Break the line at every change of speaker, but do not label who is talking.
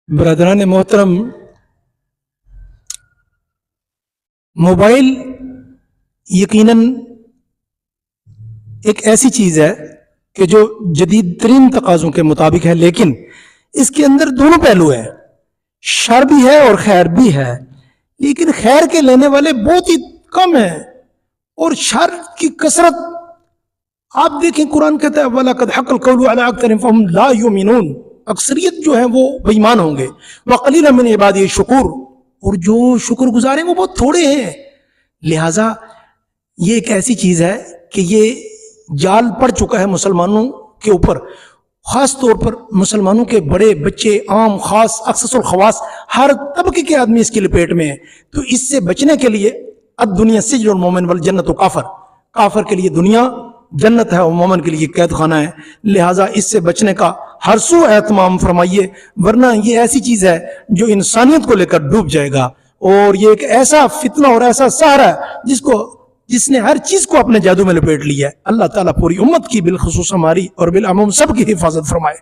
برادران محترم، موبائل یقیناً ایک ایسی چیز ہے کہ جو جدید ترین تقاضوں کے مطابق ہے، لیکن اس کے اندر دونوں پہلو ہیں، شر بھی ہے اور خیر بھی ہے، لیکن خیر کے لینے والے بہت ہی کم ہیں اور شر کی کثرت آپ دیکھیں۔ قرآن کہتا ہے وَلَقَدْ حَقَّ الْقَوْلُ عَلَىٰ أَكْثَرِهِمْ فَهُمْ لَا يُؤْمِنُونَ، اکثریت جو ہے وہ بے ایمان ہوں گے۔ وَقَلِيلًا مِنْ عِبَادِيَ الشُّكُورُ، اور جو شکر گزار ہیں وہ بہت تھوڑے ہیں۔ لہٰذا یہ ایک ایسی چیز ہے کہ یہ جال پڑ چکا ہے مسلمانوں کے اوپر، خاص طور پر مسلمانوں کے بڑے بچے، عام خاص اخصص الخواص، ہر طبقے کے آدمی اس کی لپیٹ میں ہیں۔ تو اس سے بچنے کے لیے الدنیا سجن المومن والجنت کافر، کافر کے لیے دنیا جنت ہے اور مومن کے لیے قید خانہ ہے، لہٰذا اس سے بچنے کا ہر سو اہتمام فرمائیے، ورنہ یہ ایسی چیز ہے جو انسانیت کو لے کر ڈوب جائے گا، اور یہ ایک ایسا فتنہ اور ایسا سحر ہے جس نے ہر چیز کو اپنے جادو میں لپیٹ لیا ہے۔ اللہ تعالیٰ پوری امت کی بالخصوص ہماری اور بالعموم سب کی حفاظت فرمائے۔